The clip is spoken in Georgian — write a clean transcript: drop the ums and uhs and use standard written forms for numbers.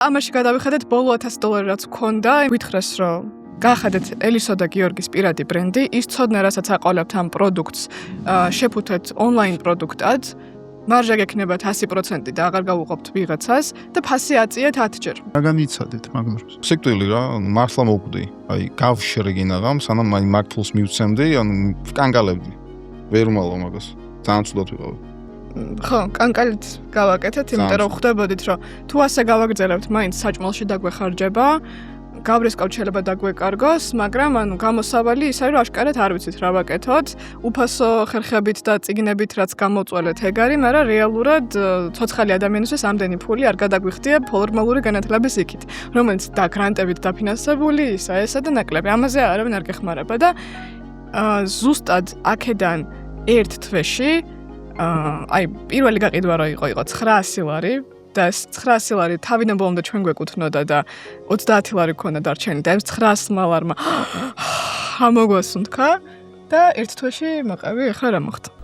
ამაში გადავიხედეთ ბოლო $1000 რაც გქონდა, გითხრეს რომ გაახედეთ ელისო და გიორგის პირადი ბრენდი, ის ცოდნა რასაც აყოლებთ ამ პროდუქტს, შეფუთეთ ონლაინ პროდუქტად, მარჟა გექნებათ 100% და აღარ გავუყოფთ ვიღაცას და ფასი აწიეთ 10 ჯერ. რა განიცადეთ მაგრამ? სექტვილი რა, მართლა მოვკვდი. აი, გავშერგე ნაღამ, სანამ აი მართლს მივცემდი, ანუ კანკალებდი. ვერ უმალო მაგას. ძალიან ცუდად ვიყავი. ხო, კანკალით გავაკეთეთ, იმიტომ რომ ხვდებოდით, რომ თუ ასე გავაგრძელებთ, მაინც საჭმელში დაგვეხარჯება, გავრისკავთ შეიძლება დაგვეკარგოს, მაგრამ ანუ გამოსავალი ის არის, რომ აშკარად არ ვიცით რა ვაკეთოთ, უფასო ხერხებით და წიგნებით რაც გამოწველეთ ეგ არის, მაგრამ რეალურად ცოცხალი ადამიანისთვის ამდენი ფული არ გადაგვიხდია ფორმალური განათლების იქით, რომელიც და გრანტებით დაფინანსებული ესა და ნაკლები. ამაზე არავინ არ გეხმარება და ზუსტად აქედან ერთ თვეში აი პირველი გაყიდვა რო იყო 900 ლარი და ეს 900 ლარი თავიდან ბოლომდე ჩვენ გვეკუთვნოდა და 30 ლარი ქონდა დარჩენილი და ეს 900 ლარმა ამოგვასუნთქა და ერთ თვეში მაყევი ახლა რა მოხდა